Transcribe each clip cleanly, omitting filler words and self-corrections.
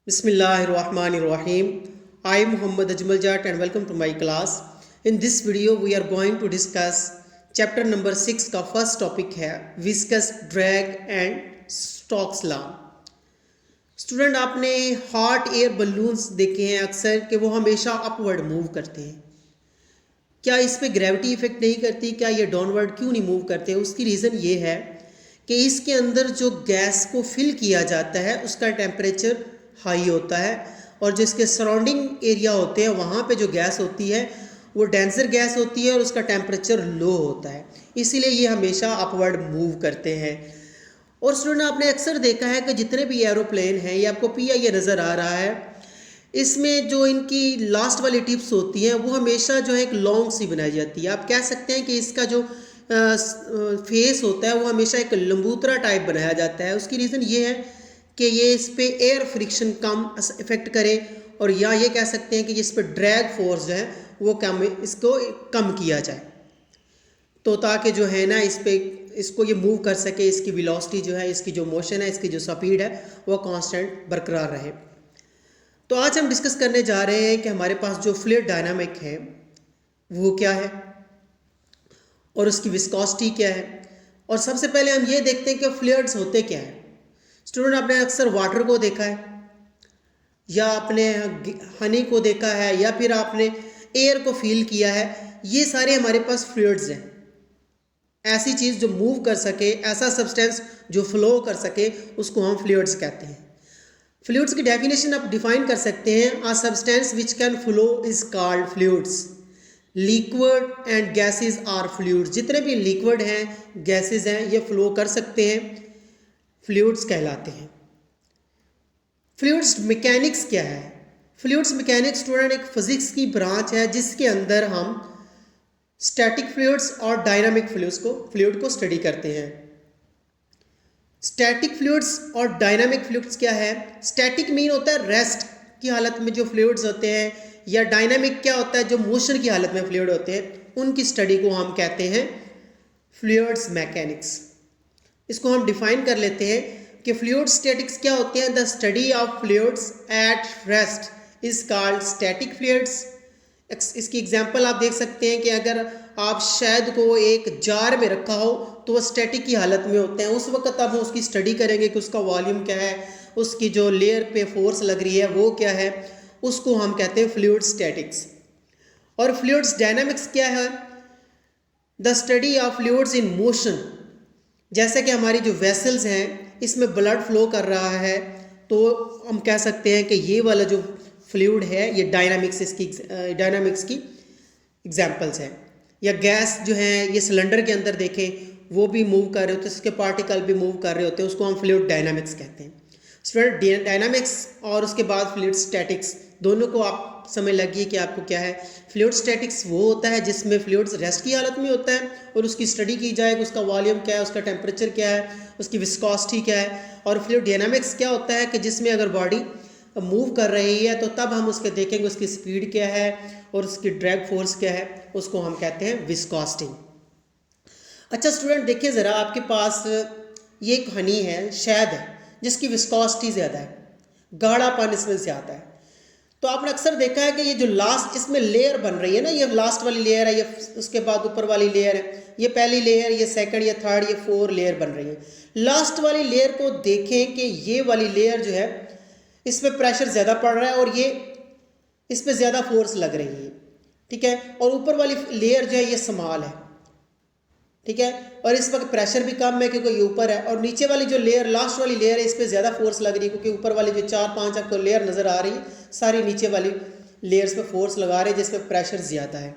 Bismillahirrahmanirrahim. I am Muhammad Ajmal Jat and welcome to my class. In this video we are going to discuss chapter number 6 का first topic है viscous drag and Stokes law. Student आपने hot air balloons देखे हैं अक्सर कि वो हमेशा upward move करते हैं। क्या इस पे ग्रेविटी इफेक्ट नहीं करती? क्या ये डाउनवर्ड क्यों नहीं मूव करते? उसकी रीज़न ये है कि इसके अंदर जो गैस को फिल किया जाता है उसका टेम्परेचर हाई होता है और जो इसके सराउंडिंग एरिया होते हैं वहाँ पे जो गैस होती है वो डेंसर गैस होती है और उसका टेम्परेचर लो होता है, इसीलिए ये हमेशा अपवर्ड मूव करते हैं। और स्टूडेंट आपने अक्सर देखा है कि जितने भी एरोप्लेन हैं, ये आपको ये नज़र आ रहा है, इसमें जो इनकी लास्ट वाली टिप्स होती हैं वो हमेशा जो है एक लॉन्ग सी बनाई जाती है। आप कह सकते हैं कि इसका जो फेस होता है वो हमेशा एक लंबूतरा टाइप बनाया जाता है। उसकी रीज़न ये है कि ये इस पर एयर फ्रिक्शन कम इफेक्ट करे और या ये कह सकते हैं कि इस पर ड्रैग फोर्स जो है वो इसको कम किया जाए, तो ताकि जो है ना इसको ये मूव कर सके, इसकी वेलोसिटी जो है, इसकी जो मोशन है, इसकी जो स्पीड है वो कांस्टेंट बरकरार रहे। तो आज हम डिस्कस करने जा रहे हैं कि हमारे पास जो फ्लूइड डायनामिक है वो क्या है और उसकी विस्कोसिटी क्या है। और सबसे पहले हम ये देखते हैं कि फ्लूइड्स होते क्या है। स्टूडेंट आपने अक्सर वाटर को देखा है या आपने हनी को देखा है या फिर आपने एयर को फील किया है। ये सारे हमारे पास फ्लूइड्स हैं। ऐसी चीज़ जो मूव कर सके, ऐसा सब्सटेंस जो फ्लो कर सके, उसको हम फ्लूइड्स कहते हैं। फ्लूइड्स की डेफिनेशन आप डिफाइन कर सकते हैं, a substance which can flow is called fluids. Liquid and gases are fluids. जितने भी लिक्विड हैं, गैसेज हैं, ये फ्लो कर सकते हैं, फ्लूइड्स कहलाते हैं। फ्लूइड्स मैकेनिक्स क्या है? फ्लूइड्स मैकेनिक्स स्टूडेंट एक फिजिक्स की ब्रांच है जिसके अंदर हम स्टैटिक फ्लूइड्स और डायनामिक फ्लूइड को स्टडी करते हैं। स्टैटिक फ्लूइड्स और डायनामिक फ्लूइड्स क्या है? स्टैटिक मीन होता है रेस्ट की हालत में जो फ्लूइड्स होते हैं, या डायनामिक क्या होता है? जो मोशन की हालत में फ्लूइड होते हैं, उनकी स्टडी को हम कहते हैं फ्लूइड्स मैकेनिक्स। इसको हम डिफाइन कर लेते हैं कि फ्लूइड स्टैटिक्स क्या होते हैं। The study of fluids at rest is called static fluids. इसकी एग्जांपल आप देख सकते हैं कि अगर आप शहद को एक जार में रखा हो तो वह स्टैटिक की हालत में होते हैं। उस वक्त आप उसकी स्टडी करेंगे कि उसका वॉल्यूम क्या है, उसकी जो लेयर पे फोर्स लग रही है वो क्या है, उसको हम कहते हैं फ्लूइड स्टैटिक्स। और फ्लूइड्स डायनामिक्स क्या है? The study of fluids in motion. जैसे कि हमारी जो वेसल्स हैं इसमें ब्लड फ्लो कर रहा है, तो हम कह सकते हैं कि ये वाला जो फ्लूइड है ये डायनामिक्स की एग्जांपल्स हैं। या गैस जो है ये सिलेंडर के अंदर देखें वो भी मूव कर रहे होते हैं, इसके पार्टिकल भी मूव कर रहे होते हैं, उसको हम फ्लूइड डायनामिक्स कहते हैं। स्टूडेंट डायनामिक्स और उसके बाद फ्लूइड स्टैटिक्स दोनों को आप समझ लगिए कि आपको क्या है। फ्लूइड स्टैटिक्स वो होता है जिसमें फ्लूइड्स रेस्ट की हालत में होता है और उसकी स्टडी की जाए कि उसका वॉल्यूम क्या है, उसका टेम्परेचर क्या है, उसकी विस्कोसिटी क्या है। और फ्लूइड डायनामिक्स क्या होता है कि जिसमें अगर बॉडी मूव कर रही है तो तब हम उसके देखेंगे उसकी स्पीड क्या है और उसकी ड्रैग फोर्स क्या है, उसको हम कहते हैं विस्कोसिटी। अच्छा स्टूडेंट देखिए ज़रा, आपके पास ये एक हनी है, शहद है, जिसकी विस्कोसिटी ज़्यादा है, गाढ़ापन इसमें ज़्यादा है। तो आपने अक्सर देखा है कि ये जो लास्ट इसमें लेयर बन रही है ना, ये लास्ट वाली लेयर है, ये उसके बाद ऊपर वाली लेयर है, ये पहली लेयर, ये सेकंड, ये थर्ड, ये 4 लेयर बन रही है। लास्ट वाली लेयर को देखें कि ये वाली लेयर जो है इसमें प्रेशर ज़्यादा पड़ रहा है और ये इस पर ज़्यादा फोर्स लग रही है, ठीक है। और ऊपर वाली लेयर जो है ये स्मॉल है, ठीक है, और इस वक्त प्रेशर भी कम है क्योंकि ये ऊपर है। और नीचे वाली जो लेयर, लास्ट वाली लेयर है, इस पर ज़्यादा फोर्स लग रही है क्योंकि ऊपर वाली जो 4-5 आपको लेयर नज़र आ रही है सारी नीचे वाली लेयर्स पे फोर्स लगा रहे हैं जिसपे प्रेशर ज़्यादा है।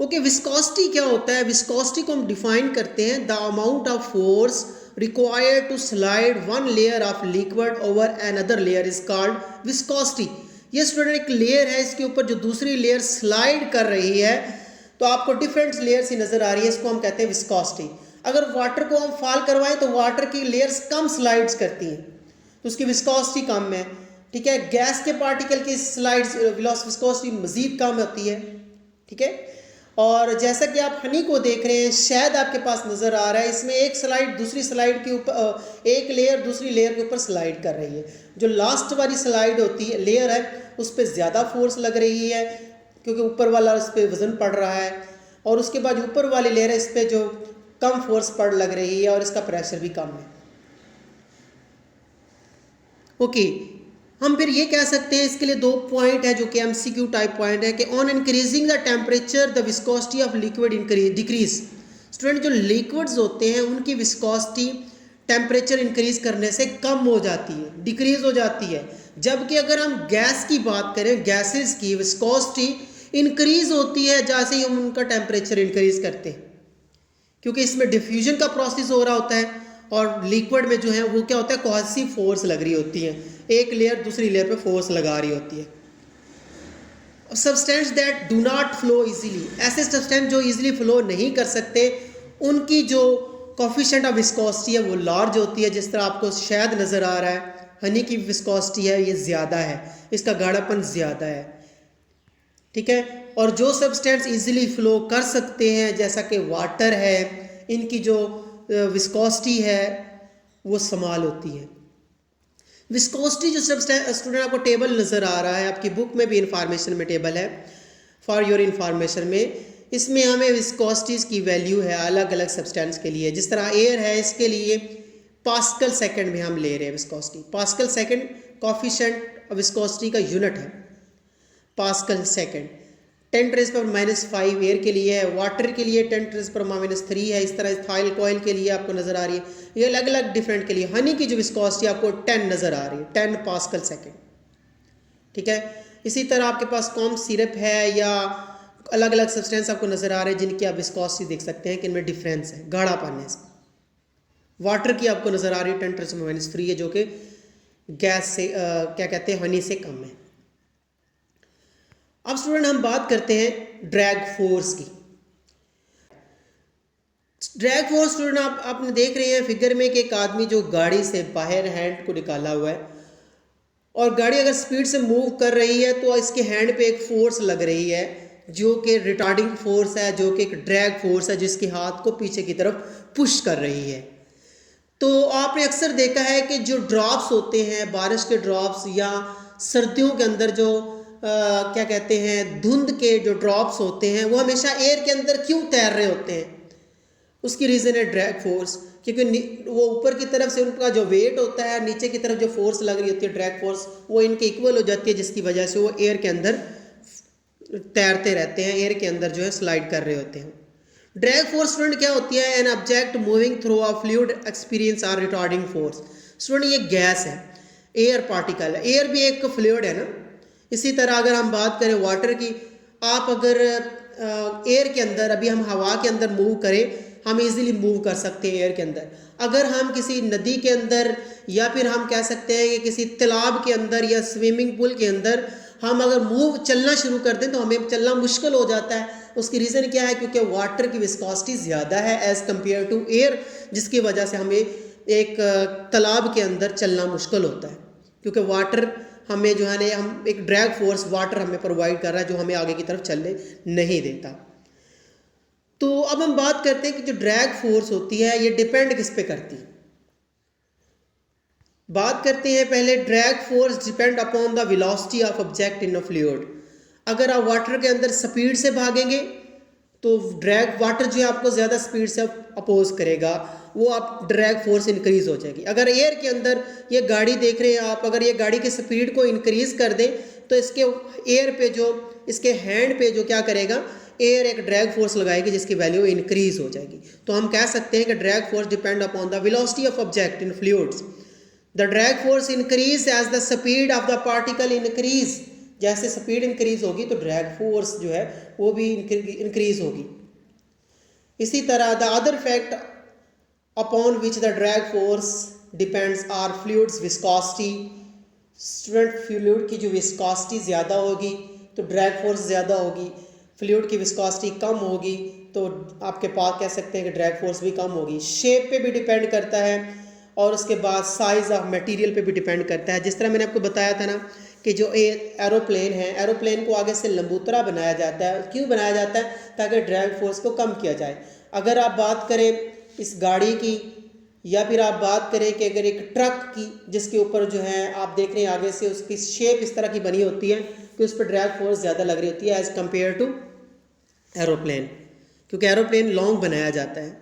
ओके, विस्कोसिटी क्या होता है? विस्कोसिटी को हम डिफाइन करते हैं the amount of force required to slide one layer of liquid over another layer is called viscosity. ये स्टूडेंट एक लेयर है, इसके ऊपर जो दूसरी लेयर स्लाइड कर रही है तो आपको डिफरेंट लेयर्स ही नज़र आ रही है, इसको हम कहते हैं विस्कोसिटी। अगर वाटर को हम फॉल करवाएं तो वाटर की लेयर्स कम स्लाइड्स करती हैं तो उसकी विस्कोसिटी कम है, ठीक है। गैस के पार्टिकल की स्लाइड्स विस्कोसिटी मज़ीद कम होती है, ठीक है। और जैसा कि आप हनी को देख रहे हैं, शहद आपके पास नज़र आ रहा है, इसमें एक स्लाइड दूसरी स्लाइड के ऊपर, एक लेयर दूसरी लेयर के ऊपर स्लाइड कर रही है। जो लास्ट वाली स्लाइड होती है लेयर है उस पर ज़्यादा फोर्स लग रही है क्योंकि ऊपर वाला उस पर वज़न पड़ रहा है, और उसके बाद ऊपर वाली लेयर है इस पर जो कम फोर्स पड़ लग रही है और इसका प्रेशर भी कम है। ओके, हम फिर ये कह सकते हैं, इसके लिए 2 पॉइंट है जो कि MCQ टाइप पॉइंट है कि on increasing the temperature the viscosity of liquid decrease. Student, जो लिक्विड्स होते हैं उनकी विस्कोसिटी टेम्परेचर इंक्रीज करने से कम हो जाती है, डिक्रीज हो जाती है, जबकि अगर हम गैस की बात करें, गैसेस की विस्कोसिटी इंक्रीज होती है जैसे ही हम उनका टेम्परेचर इंक्रीज करते हैं, क्योंकि इसमें डिफ्यूजन का प्रोसेस हो रहा होता है और लिक्विड में जो है वो क्या होता है, कोहेसिव फोर्स लग रही होती है, एक लेयर दूसरी लेयर पे फोर्स लगा रही होती है। Substance that do not flow easily, ऐसे सब्सटेंस जो इजीली फ्लो नहीं कर सकते उनकी जो कोफिशिएंट ऑफ विस्कोसिटी है वो लार्ज होती है। जिस तरह आपको शहद नज़र आ रहा है, हनी की विस्कोसिटी है ये ज़्यादा है, इसका गाढ़ापन ज़्यादा है, ठीक है। और जो सब्सटेंस इजीली फ्लो कर सकते हैं जैसा कि वाटर है, इनकी जो विस्कोसिटी है वो समाल होती है। विस्कोसिटी जो स्टूडेंट आपको टेबल नज़र आ रहा है, आपकी बुक में भी इंफॉर्मेशन में टेबल है फॉर योर इंफॉर्मेशन में, इसमें हमें विस्कोसिटीज़ की वैल्यू है अलग अलग सब्सटेंस के लिए। जिस तरह एयर है इसके लिए पास्कल सेकंड में हम ले रहे हैं viscosity, pascal second coefficient viscosity का यूनिट है पास्कल सेकंड। 10⁻⁻5 एयर के लिए है, वाटर के लिए 10⁻⁻3 है। इस तरह इथाइल कोयल के लिए आपको नज़र आ रही है, ये अलग अलग डिफरेंट के लिए। हनी की जो विस्कोसिटी आपको 10 नज़र आ रही है, 10 पास्कल सेकंड, ठीक है। इसी तरह आपके पास कॉम सिरप है या अलग अलग सब्सटेंस आपको नज़र आ रहे हैं जिनकी आप विस्कोसिटी देख सकते हैं कि इनमें डिफरेंस है, गाढ़ापन है। वाटर की आपको नज़र आ रही है 10⁻³ है जो कि गैस से क्या कहते हैं, हनी से कम है। अब स्टूडेंट हम बात करते हैं ड्रैग फोर्स की। ड्रैग फोर्स स्टूडेंट आपने देख रहे हैं फिगर में कि एक आदमी जो गाड़ी से बाहर हैंड को निकाला हुआ है और गाड़ी अगर स्पीड से मूव कर रही है तो इसके हैंड पे एक फोर्स लग रही है जो कि रिटार्डिंग फोर्स है, जो कि एक ड्रैग फोर्स है जिसके हाथ को पीछे की तरफ पुश कर रही है। तो आपने अक्सर देखा है कि जो ड्रॉप्स होते हैं, बारिश के ड्रॉप्स या सर्दियों के अंदर जो क्या कहते हैं धुंध के जो ड्रॉप्स होते हैं वो हमेशा एयर के अंदर क्यों तैर रहे होते हैं? उसकी रीज़न है ड्रैग फोर्स, क्योंकि वो ऊपर की तरफ से उनका जो वेट होता है, नीचे की तरफ जो फोर्स लग रही होती है ड्रैग फोर्स, वो इनके इक्वल हो जाती है, जिसकी वजह से वो एयर के अंदर तैरते रहते हैं, एयर के अंदर जो है स्लाइड कर रहे होते हैं। ड्रैग फोर्स स्टूडेंट क्या होती है? An object moving through a fluid experience a retarding force. Student ये गैस है, एयर पार्टिकल है, एयर भी एक फ्लूइड है ना। इसी तरह अगर हम बात करें वाटर की, आप अगर एयर के अंदर, अभी हम हवा के अंदर मूव करें, हम इजीली मूव कर सकते हैं एयर के अंदर। अगर हम किसी नदी के अंदर या फिर हम कह सकते हैं कि किसी तालाब के अंदर या स्विमिंग पूल के अंदर हम अगर चलना शुरू कर दें तो हमें चलना मुश्किल हो जाता है। उसकी रीज़न क्या है? क्योंकि वाटर की विस्कोसिटी ज़्यादा है एज़ कम्पेयर टू एयर, जिसकी वजह से हमें एक तालाब के अंदर चलना मुश्किल होता है, क्योंकि वाटर हमें जो है ना, हम एक ड्रैग फोर्स वाटर हमें प्रोवाइड कर रहा है जो हमें आगे की तरफ चलने नहीं देता। तो अब हम बात करते हैं कि जो ड्रैग फोर्स होती है ये डिपेंड किस पे करती है। बात करते हैं पहले, drag force depend upon the velocity of object in a fluid. अगर आप वाटर के अंदर स्पीड से भागेंगे तो ड्रैग वाटर जो है आपको ज़्यादा स्पीड से अपोज करेगा, वो आप ड्रैग फोर्स इंक्रीज हो जाएगी। अगर एयर के अंदर ये गाड़ी देख रहे हैं आप, अगर ये गाड़ी की स्पीड को इंक्रीज कर दें तो इसके एयर पे जो, इसके हैंड पे जो क्या करेगा, एयर एक ड्रैग फोर्स लगाएगी जिसकी वैल्यू इंक्रीज हो जाएगी। तो हम कह सकते हैं कि drag force depend upon the velocity of object in fluids. The drag force increase as the speed of the particle increase. जैसे स्पीड इंक्रीज होगी तो ड्रैग फोर्स जो है वो भी इंक्रीज होगी। इसी तरह the other fact upon which the drag force depends are fluids viscosity. Student, fluid की जो विस्कोसिटी ज़्यादा होगी तो ड्रैग फोर्स ज़्यादा होगी, फ्लूइड की विस्कोसिटी कम होगी तो आपके पास कह सकते हैं कि ड्रैग फोर्स भी कम होगी। शेप पे भी डिपेंड करता है, और उसके बाद साइज़ ऑफ मटेरियल पे भी डिपेंड करता है। जिस तरह मैंने आपको बताया था ना कि जो एरोप्लेन है, एरोप्लेन को आगे से लंबूतरा बनाया जाता है। क्यों बनाया जाता है? ताकि ड्रैग फोर्स को कम किया जाए। अगर आप बात करें इस गाड़ी की, या फिर आप बात करें कि अगर एक ट्रक की जिसके ऊपर जो है आप देख रहे हैं आगे से उसकी शेप इस तरह की बनी होती है कि उस पर ड्रैग फोर्स ज़्यादा लग रही होती है एज़ कम्पेयर टू एरोप्लेन, क्योंकि एरोप्लेन लॉन्ग बनाया जाता है।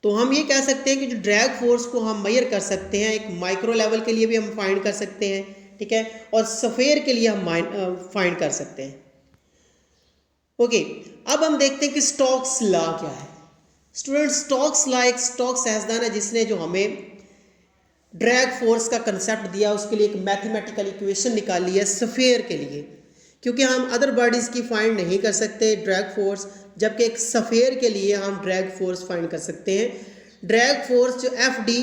तो हम ये कह सकते हैं कि जो ड्रैग फोर्स को हम मेजर कर सकते हैं, एक माइक्रो लेवल के लिए भी हम फाइंड कर सकते हैं, ठीक है, और सफ़ेयर के लिए हम फाइंड कर सकते हैं। ओके, अब हम देखते हैं कि स्टोक्स लॉ क्या है। स्टूडेंट, स्टोक्स लॉ एक स्टोक्स साइंसदान है जिसने जो हमें ड्रैग फोर्स का कंसेप्ट दिया, उसके लिए एक मैथमेटिकल इक्वेशन निकाली है सफ़ेयर के लिए, क्योंकि हम अदर बॉडीज़ की फाइंड नहीं कर सकते ड्रैग फोर्स, जबकि एक सफ़ेयर के लिए हम ड्रैग फोर्स फाइंड कर सकते हैं। ड्रैग फोर्स जो एफ डी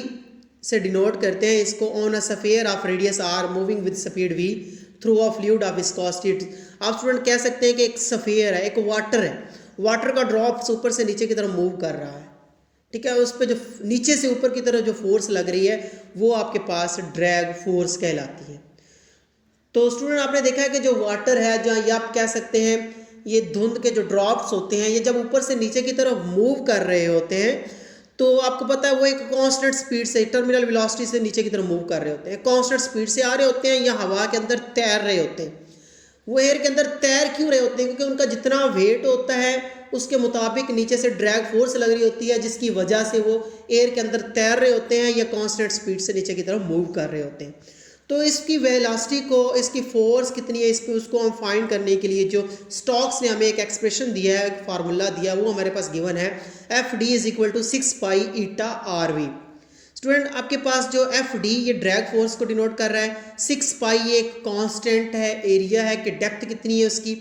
से डिनोट करते हैं इसको, on a sphere of radius R moving with speed V through a fluid of viscosity. आप स्टूडेंट कह सकते हैं कि एक सफ़ेयर है, एक वाटर है, वाटर का ड्रॉप ऊपर से नीचे की तरफ मूव कर रहा है, ठीक है, उस पर जो नीचे से ऊपर की तरफ जो फोर्स लग रही है वो आपके पास ड्रैग फोर्स कहलाती है। तो स्टूडेंट आपने देखा है कि जो वाटर है, जो ये आप कह सकते हैं ये धुंध के जो ड्रॉप्स होते हैं, ये जब ऊपर से नीचे की तरफ मूव कर रहे होते हैं तो आपको पता है वो एक कांस्टेंट स्पीड से, टर्मिनल वेलोसिटी से नीचे की तरफ मूव कर रहे होते हैं, कांस्टेंट स्पीड से आ रहे होते हैं या हवा के अंदर तैर रहे होते हैं। वो एयर के अंदर तैर क्यों रहे होते हैं? क्योंकि उनका जितना वेट होता है उसके मुताबिक नीचे से ड्रैग फोर्स लग रही होती है, जिसकी वजह से वो एयर के अंदर तैर रहे होते हैं या कांस्टेंट स्पीड से नीचे की तरफ मूव कर रहे होते हैं। तो इसकी वेलोसिटी को, इसकी फोर्स कितनी है, इस पर उसको हम फाइंड करने के लिए जो स्टोक्स ने हमें एक एक्सप्रेशन दिया है, एक फार्मूला दिया, वो हमारे पास गिवन है, F D is equal to 6 pi eta R V. Student आपके पास जो एफ डी ये ड्रैग फोर्स को डिनोट कर रहा है, 6 पाई ये एक कांस्टेंट है, एरिया है कि डेप्थ कितनी है उसकी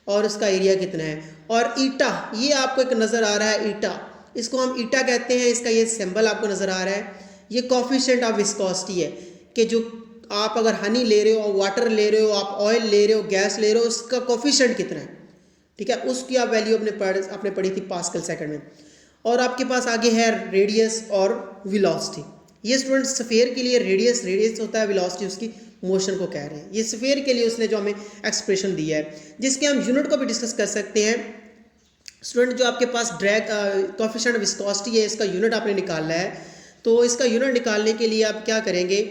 और उसका एरिया कितना है, और ईटा ये आपको एक नज़र आ रहा है, ईटा इसको हम ईटा कहते हैं, इसका ये सिंबल आपको नज़र आ रहा है, ये कोफिशिएंट ऑफ विस्कोसिटी है कि जो आप अगर हनी ले रहे हो, वाटर ले रहे हो, आप ऑयल ले रहे हो, गैस ले रहे हो, उसका कोफिशिएंट कितना है, ठीक है, उसकी आप वैल्यू आपने पढ़ी थी पास्कल सेकंड में। और आपके पास आगे है रेडियस और वेलोसिटी। ये स्टूडेंट सफ़ेयर के लिए रेडियस होता है, वेलोसिटी उसकी मोशन को कह रहे हैं। ये सफ़ेयर के लिए उसने जो हमें एक्सप्रेशन दिया है, जिसके हम यूनिट को भी डिस्कस कर सकते हैं। स्टूडेंट जो आपके पास ड्रैग कोफिशिएंट विस्कोसिटी है, इसका यूनिट आपने निकालना है। तो इसका यूनिट निकालने के लिए आप क्या करेंगे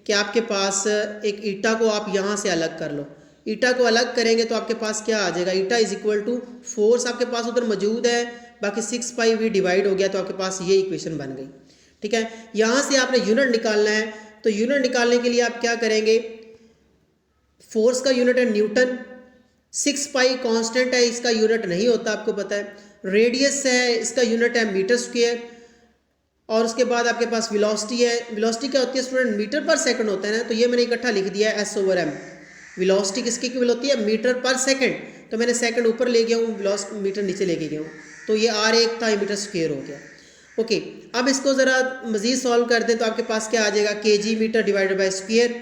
कि आपके पास एक ईटा को आप यहाँ से अलग कर लो, ईटा को अलग करेंगे तो आपके पास क्या आ जाएगा, eta is equal to force आपके पास उधर मौजूद है, बाकी 6 पाई वी डिवाइड हो गया, तो आपके पास ये इक्वेशन बन गई, ठीक है। यहाँ से आपने यूनिट निकालना है, तो यूनिट निकालने के लिए आप क्या करेंगे, फोर्स का यूनिट है न्यूटन, 6 पाई कांस्टेंट है, इसका यूनिट नहीं होता आपको पता है, रेडियस है इसका यूनिट है मीटर स्क्वायर, और उसके बाद आपके पास वेलोसिटी है। वेलोसिटी क्या होती है स्टूडेंट, मीटर पर सेकंड होता है ना, तो ये मैंने इकट्ठा लिख दिया है एस ओवर एम। वेलोसिटी किसकी इक्वल होती है, मीटर पर सेकंड, तो मैंने सेकंड ऊपर ले गया हूँ, वेलोसिटी मीटर नीचे लेके गया हूँ, तो ये आर एक था, मीटर स्क्वायर हो गया। ओके, अब इसको ज़रा मज़ीद सॉल्व कर दें तो आपके पास क्या आ जाएगा, के जी मीटर डिवाइडेड बाई स्क्वायर,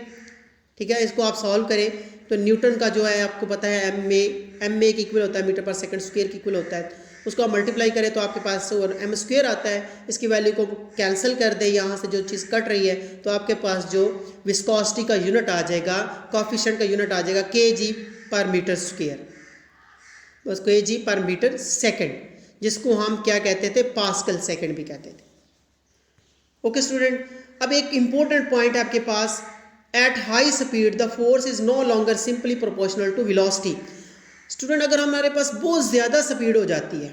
ठीक है। इसको आप सॉल्व करें तो न्यूटन का जो है आपको पता है एम ए की इक्वल होता है, मीटर पर सेकंड स्क्वायर की इक्वल होता है, उसको आप मल्टीप्लाई करें तो आपके पास एम स्क्वायर आता है। इसकी वैल्यू को कैंसिल कर दें, यहाँ से जो चीज़ कट रही है, तो आपके पास जो विस्कोसिटी का यूनिट आ जाएगा, कोफिशिएंट का यूनिट आ जाएगा के जी पर मीटर स्क्वायर, बस के जी पर मीटर सेकेंड, जिसको हम क्या कहते थे, पास्कल सेकेंड भी कहते थे। ओके स्टूडेंट, अब एक इंपॉर्टेंट पॉइंट है आपके पास, at high speed the force is no longer simply proportional to velocity. Student अगर हमारे पास बहुत ज़्यादा स्पीड हो जाती है,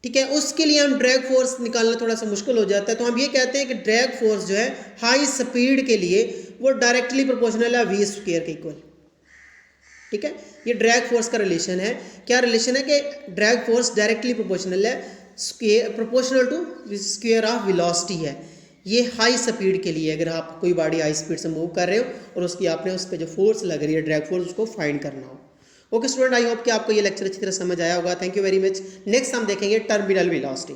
ठीक है, उसके लिए हम ड्रैग फोर्स निकालना थोड़ा सा मुश्किल हो जाता है, तो हम ये कहते हैं कि ड्रैग फोर्स जो है हाई स्पीड के लिए वो डायरेक्टली प्रोपोर्शनल है वी स्क्वायर के इक्वल, ठीक है। ये ड्रैग फोर्स का रिलेशन है, क्या रिलेशन है कि ड्रैग फोर्स डायरेक्टली प्रोपोर्शनल है proportional to square of velocity है। ये हाई स्पीड के लिए, अगर आप कोई बॉडी हाई स्पीड से मूव कर रहे हो और उसकी आपने उस पर जो फोर्स लग रही है ड्रैग फोर्स, उसको फाइंड करना हो। ओके स्टूडेंट, आई होप कि आपको ये लेक्चर अच्छी तरह समझ आया होगा। Thank you very much. Next हम देखेंगे टर्मिनल वेलोसिटी।